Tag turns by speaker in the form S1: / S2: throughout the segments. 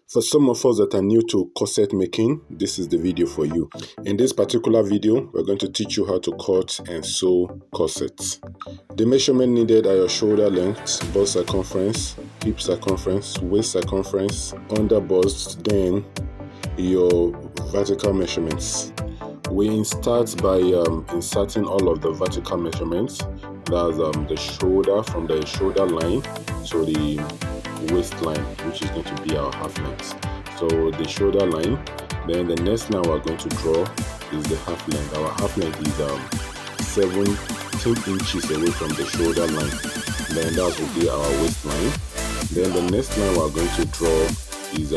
S1: For some of us that are new to corset making, this is the video for you. In this particular video, we're going to teach you how to cut and sew corsets. The measurement needed are your shoulder length, bust circumference, hip circumference, waist circumference, under bust, then your vertical measurements. We start by inserting all of the vertical measurements. That's the shoulder, from the shoulder line to the waistline, which is going to be our half length. So the shoulder line, then the next line we're going to draw is the half length. Our half length is 17 inches away from the shoulder line. Then that will be our waistline. Then the next line we're going to draw is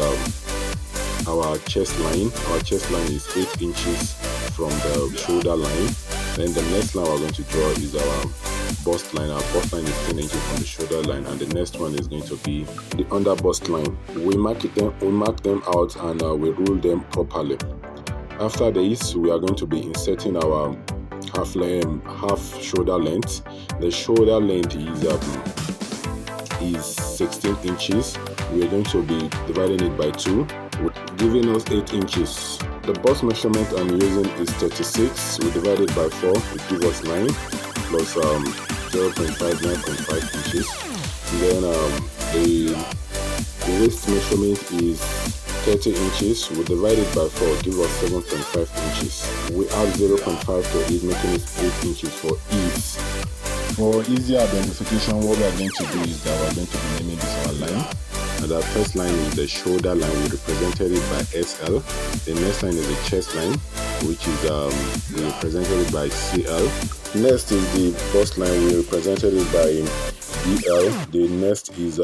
S1: our chest line. Our chest line is 8 inches from the shoulder line. Then the next line we're going to draw is our bust line. Our bust line is 10 inches from the shoulder line, and the next one is going to be the under bust line. We mark them out and we rule them properly. After this, we are going to be inserting our half shoulder length. The shoulder length is 16 inches. We are going to be dividing it by 2, giving us 8 inches. The bust measurement I'm using is 36. We divide it by 4, it gives us 9 plus 0.5, 9.5 inches. Then the waist measurement is 30 inches. We divide it by 4, it gives us 7.5 inches. We add 0.5 to it, making it 8 inches for ease. For easier identification, what we are going to do is that we are going to be naming this our line. And the first line is the shoulder line. We represented it by SL. The next line is the chest line, which is we represented it by CL. Next is the bust line. We represented it by BL. The next is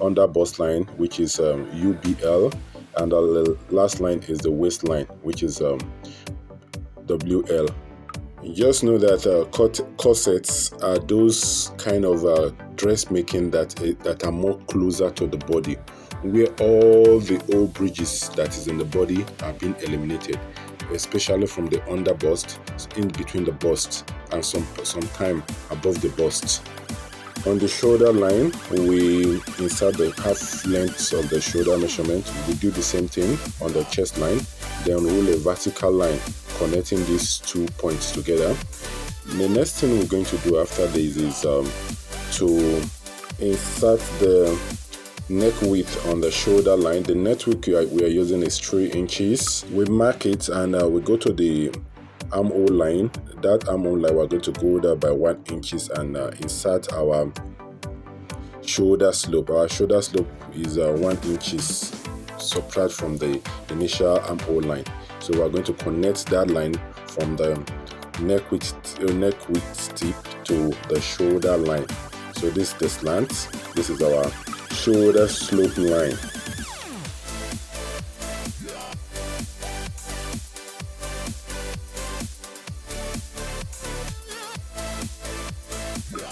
S1: under bust line, which is UBL. And the last line is the waistline, which is WL. Just know that corsets are those kind of dressmaking that are more closer to the body, where all the old bridges that is in the body are being eliminated, especially from the under bust, in between the bust, and some time above the bust. On the shoulder line, we insert the half length of the shoulder measurement. We do the same thing on the chest line, then rule a vertical line connecting these 2 points together. The next thing we're going to do after this is to insert the neck width on the shoulder line. The neck width we are using is 3 inches. We mark it and we go to the armhole line. That armhole line, we're going to go there by 1 inch and insert our shoulder slope. Our shoulder slope is 1 inch subtract from the initial armhole line. So we're going to connect that line from the neck width tip to the shoulder line. So this is the slant. This is our shoulder slope line.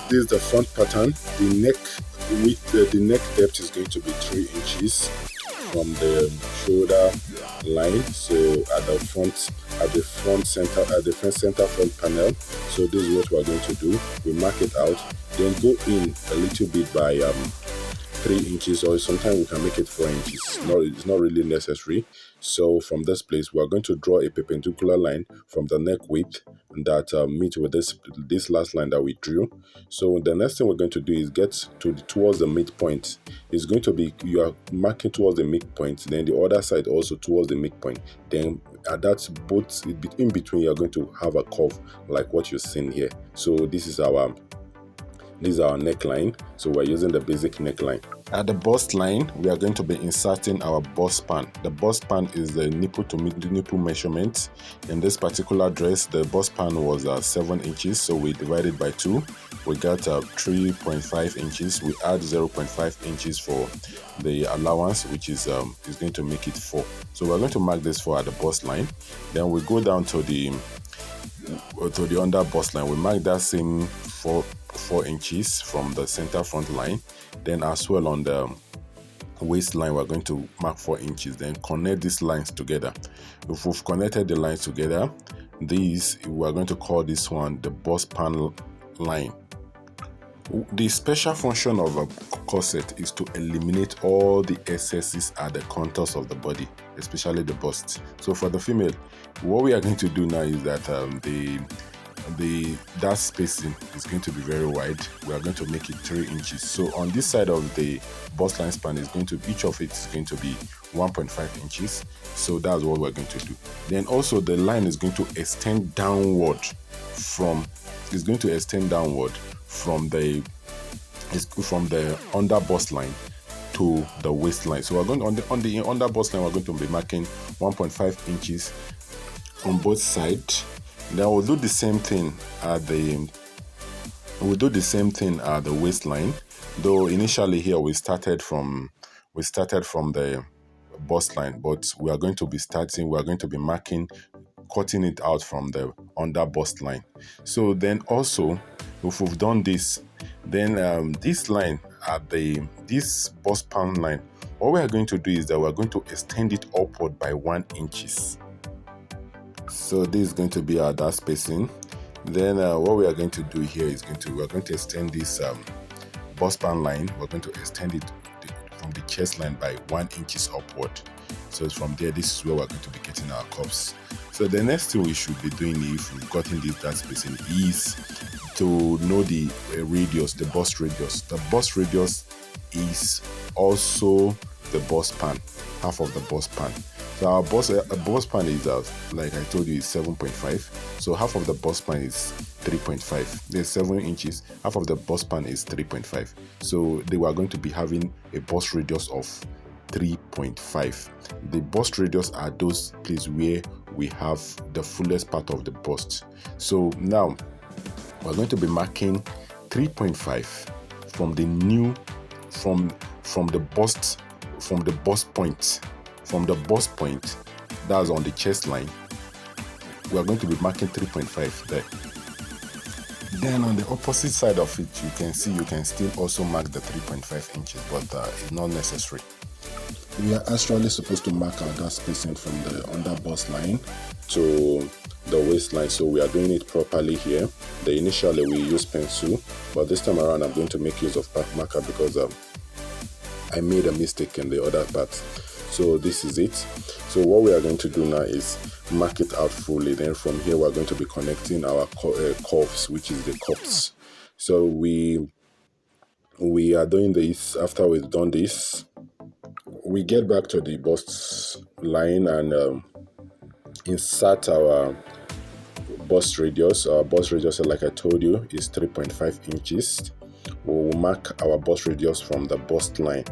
S1: This is the front pattern. The neck width, the neck depth is going to be 3 inches from the shoulder line. So at the front center front panel. So this is what we're going to do. We mark it out, then go in a little bit by 3 inches, or sometimes we can make it 4 inches. It's not really necessary. So from this place, we are going to draw a perpendicular line from the neck width that meets with this last line that we drew. So the next thing we're going to do is get towards the midpoint. It's going to be, you are marking towards the midpoint, then the other side also towards the midpoint. Then at that both in between, you're going to have a curve like what you're seeing here. So this is our neckline. So we're using the basic neckline. At the bust line, we are going to be inserting our bust span. The bust span is the nipple to nipple measurement. In this particular dress, the bust span was 7 inches, so we divided by 2. We got 3.5 inches. We add 0.5 inches for the allowance, which is going to make it 4. So we're going to mark this 4 at the bust line. Then we go down to the under bust line. We mark that same 4 inches from the center front line. Then as well on the waistline, we're going to mark 4 inches. Then connect these lines together. If we've connected the lines together, we're going to call this one the bust panel line. The special function of a corset is to eliminate all the excesses at the contours of the body, especially the bust. So for the female, what we are going to do now is that that spacing is going to be very wide. We are going to make it 3 inches. So on this side of the bust line span is going to, each of it is going to be 1.5 inches. So that's what we're going to do. Then also the line is going to extend downward from the under bust line to the waistline. So we're going on the under bust line, we're going to be marking 1.5 inches on both sides. Then we'll do the same thing at the waistline. Though initially here we started from the bust line, but we are going to be marking, cutting it out from the under bust line. So then also, if we've done this, then this line at this bust span line, what we are going to do is that we're going to extend it upward by 1 inches. So this is going to be our that spacing. Then what we are going to do here is we're going to extend this bust span line. We're going to extend it from the chest line by 1 inches upward. So from there, this is where we're going to be getting our cups. So the next thing we should be doing, if we've gotten this that spacing, is to know the radius, the bust radius. The bust radius is also the bust span, half of the bust span. So our bust span is, like I told you, is 7.5. So half of the bust span is 3.5. There's 7 inches. Half of the bust span is 3.5. So they were going to be having a bust radius of 3.5. The bust radius are those places where we have the fullest part of the bust. So now we're going to be marking 3.5 from the new from the bust point. From the bust point, that's on the chest line, we are going to be marking 3.5 there. Then on the opposite side of it, you can see you can still also mark the 3.5 inches, but it's not necessary. We are actually supposed to mark out that spacing from the under bust line to the waistline, so we are doing it properly here. Initially we use pencil, but this time around I'm going to make use of marker because I made a mistake in the other part. So this is it. So what we are going to do now is mark it out fully. Then from here we're going to be connecting our curves, which is the cups. So we are doing this. After we've done this, we get back to the bust line and insert our bust radius. Our bust radius, like I told you, is 3.5 inches. We will mark our bust radius from the bust line.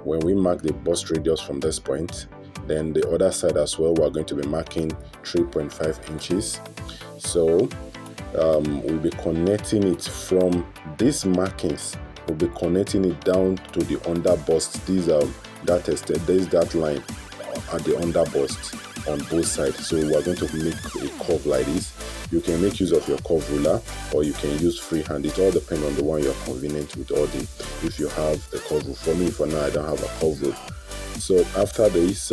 S1: When we mark the bust radius from this point, then the other side as well, we're going to be marking 3.5 inches. So we'll be connecting it from these markings. We'll be connecting it down to the under bust. These are that line at the under bust on both sides. So we're going to make a curve like this. You can make use of your curve ruler or you can use freehand. It all depends on the one you're convenient with, or if you have the curve rule. For me, for now, I don't have a curve rule. So after this,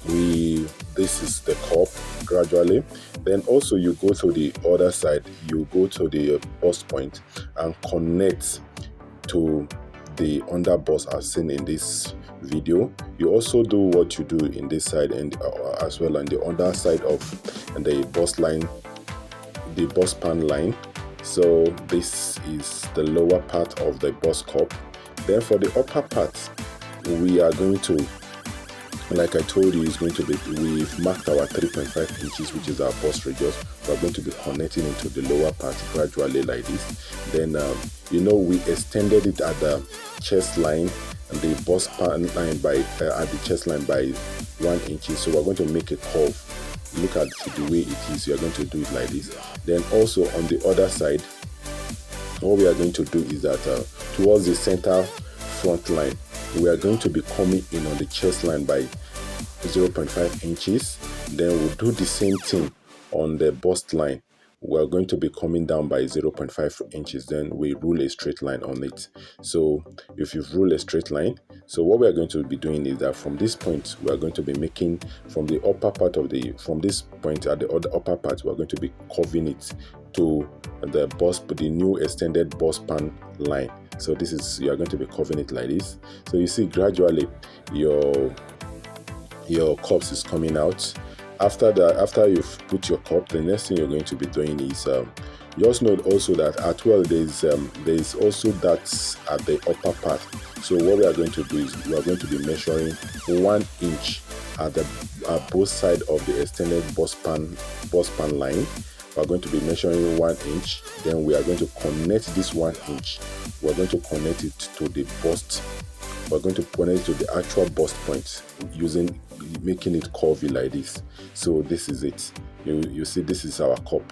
S1: this is the cup gradually. Then also you go to the other side. You go to the bust point and connect to the under bust as seen in this video. You also do what you do in this side and as well on the other side of the bust line, the bust span line. So this is the lower part of the bust cup. Then for the upper part, we are going to, like I told you, we've marked our 3.5 inches, which is our bust radius. We're going to be connecting into the lower part gradually like this. Then we extended it at the chest line and the bust span line at the chest line by 1 inch. So we're going to make a curve. Look at the way it is. You're going to do it like this. Then also on the other side, what we are going to do is that towards the center front line, we are going to be coming in on the chest line by 0.5 inches. Then we'll do the same thing on the bust line. We're going to be coming down by 0.5 inches. Then we rule a straight line on it. So if you've ruled a straight line, so what we're going to be doing is that from this point, we're going to be making from the upper part from this point at the upper part, we're going to be curving it to the new extended bust pan line. So this is, you are going to be curving it like this. So you see gradually your cups is coming out. After that, after you've put your cup, the next thing you're going to be doing is just note also that at well there is also dots at the upper part. So what we are going to do is we are going to be measuring 1 inch at both sides of the extended bust pan line. We are going to be measuring 1 inch. Then we are going to connect this 1 inch. We are going to connect it to the bust. We're going to connect it to the actual bust point making it curvy like this. So this is it. You see, this is our cup.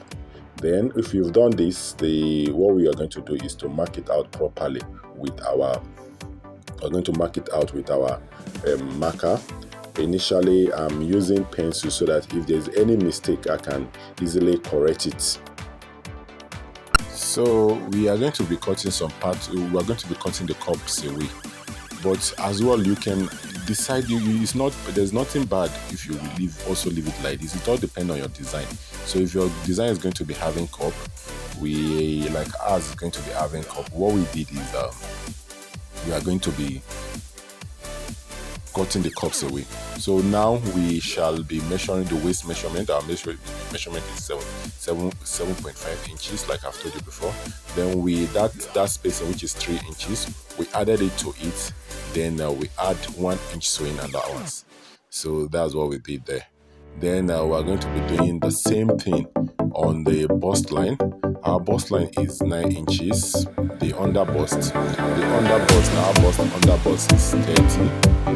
S1: Then if you've done this, what we are going to do is to mark it out properly with our marker. Initially, I'm using pencil so that if there's any mistake, I can easily correct it. So we are going to be cutting some parts. We are going to be cutting the cups away. But as well, you can decide. There's nothing bad if you leave it like this. It all depends on your design. So if your design is going to be having cup, like ours is going to be having cup. What we did is we are going to be cutting the cups away. So now we shall be measuring the waist measurement. Our measurement is 7.5 inches, like I've told you before. Then that spacing, which is 3 inches, we added it to it. Then we add 1 inch sewing allowance. So that's what we did there. Then we're going to be doing the same thing on the bust line. Our bust line is 9 inches. The underbust, our underbust is 30.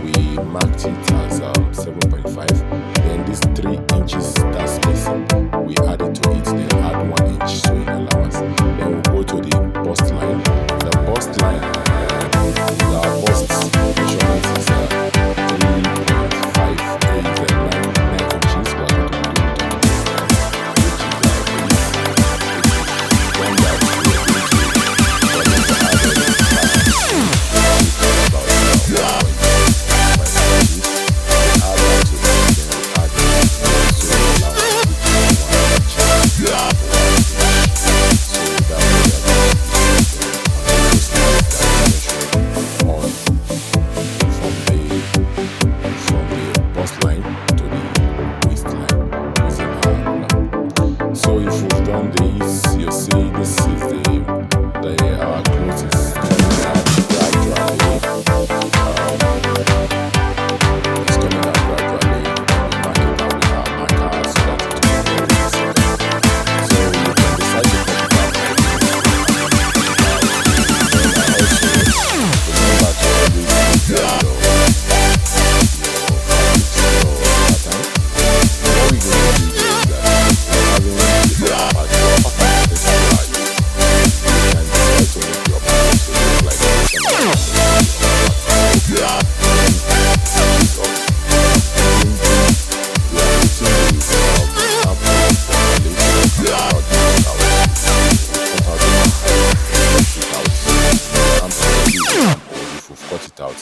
S1: We marked it as 7.5. Then this 3 inches that spacing, we added to it. Then add 1 inch sewing allowance. Then we'll go to the bust line. The bust line, our bust measurement is 3.5 is 9 inches. We're going to be doing it on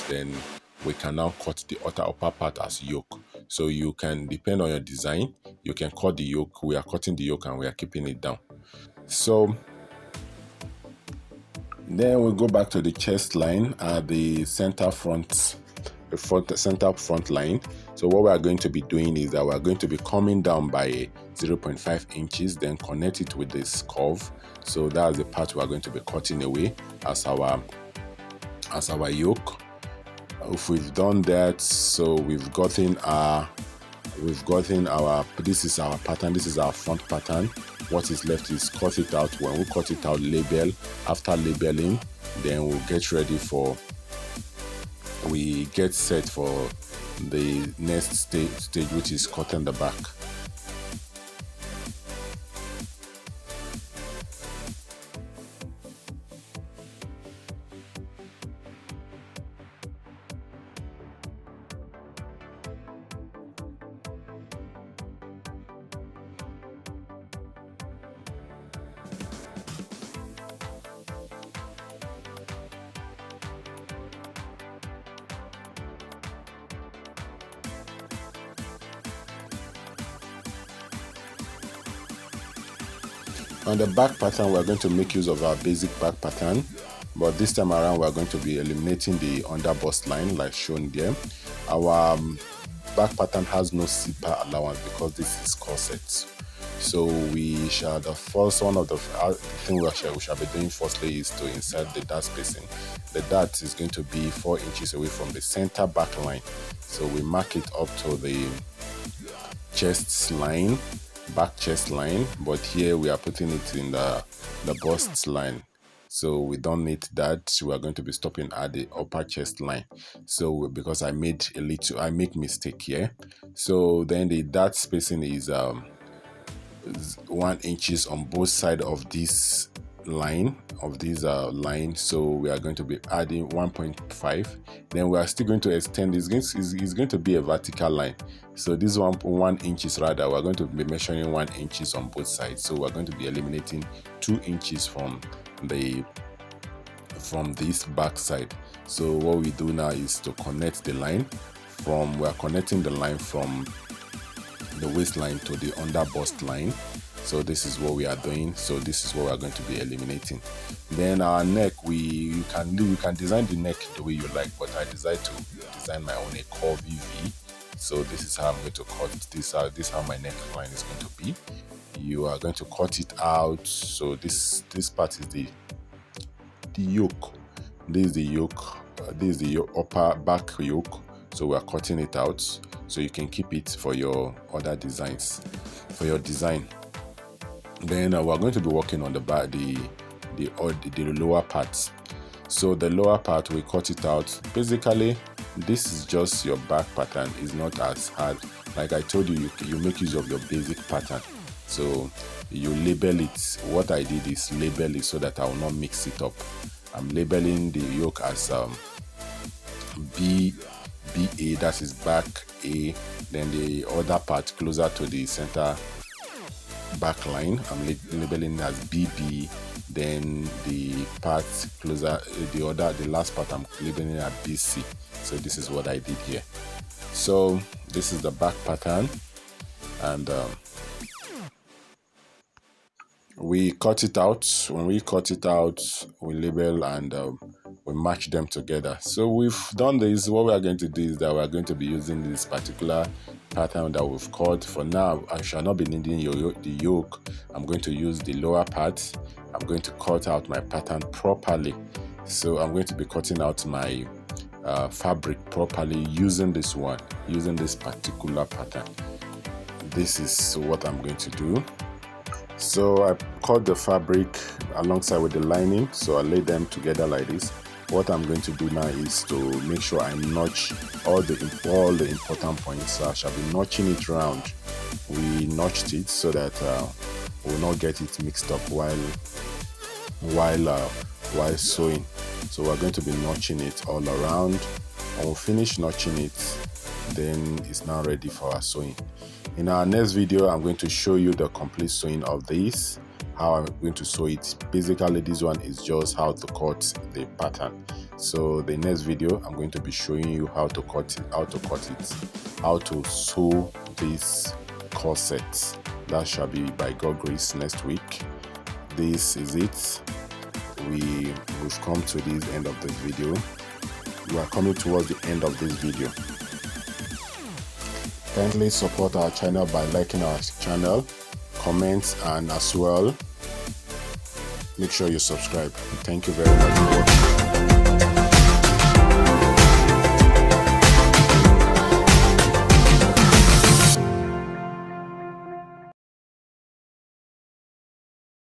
S1: then we can now cut the upper part as yoke. So you can, depend on your design, you can cut the yoke. We are cutting the yoke and we are keeping it down. So then we'll go back to the chest line at the center front line. So what we are going to be doing is that we are going to be coming down by 0.5 inches, then connect it with this curve. So that's the part we are going to be cutting away as our yoke. If we've done that, so we've gotten our this is our pattern, this is our front pattern. What is left is cut it out. When we cut it out, label. After labeling, then we'll get ready for, we get set for the next stage, which is cutting the back. On the back pattern, we're going to make use of our basic back pattern, but this time around we're going to be eliminating the under bust line like shown there. Our back pattern has no zipper allowance because this is corset. So we shall, the first one of the thing we shall be doing firstly is to insert the dart spacing. The dart is going to be 4 inches away from the center back line. So we mark it up to the chest line, back chest line, but here we are putting it in the bust line. So we don't need that. We are going to be stopping at the upper chest line. So because I make mistake here. So then the dart spacing is 1 inches on both sides of this line, so we are going to be adding 1.5. then we are still going to extend. It's going to be a vertical line, so this 1 inches rather, we're going to be measuring 1 inches on both sides. So we're going to be eliminating 2 inches from this back side. So what we do now is to connect the line we are connecting the line from the waistline to the under bust line. So this is what we are doing. So this is what we are going to be eliminating. Then our neck, you can design the neck the way you like, but I decided to design my own a curvy V. So this is how I'm going to cut this out. This is how my neckline is going to be. You are going to cut it out. So this part is the yoke. This is the yoke. This is the upper back yoke. So we are cutting it out so you can keep it for your other designs, for your design. Then we're going to be working on the back, the lower parts. So the lower part, we cut it out. Basically, this is just your back pattern. It's not as hard. Like I told you, you make use of your basic pattern. So you label it. What I did is label it so that I will not mix it up. I'm labeling the yoke as BA, that is back A. Then the other part closer to the center back line, I'm labeling as BB. Then the part closer, the last part, I'm labeling as BC. So this is what I did here. So this is the back pattern, and we cut it out. When we cut it out, we label and we match them together. So we've done this. What we are going to do is that we are going to be using this particular pattern that we've cut. For now, I shall not be needing the yoke. I'm going to use the lower part. I'm going to cut out my pattern properly. So I'm going to be cutting out my fabric properly using this particular pattern. This is what I'm going to do. So I cut the fabric alongside with the lining, so I lay them together like this. What I'm going to do now is to make sure I notch all the important points. So I shall be notching it round. We notched it so that we'll not get it mixed up while sewing. So we're going to be notching it all around. When we finish notching it, then it's now ready for our sewing. In our next video, I'm going to show you the complete sewing of this, how I'm going to sew it. Basically, this one is just how to cut the pattern. So the next video, I'm going to be showing you how to cut it, how to sew this corset. That shall be by God grace next week. This is it. We've come to the end of this video. We are coming towards the end of this video. Kindly support our channel by liking our channel, comments, and as well make sure you subscribe. Thank you very much for watching.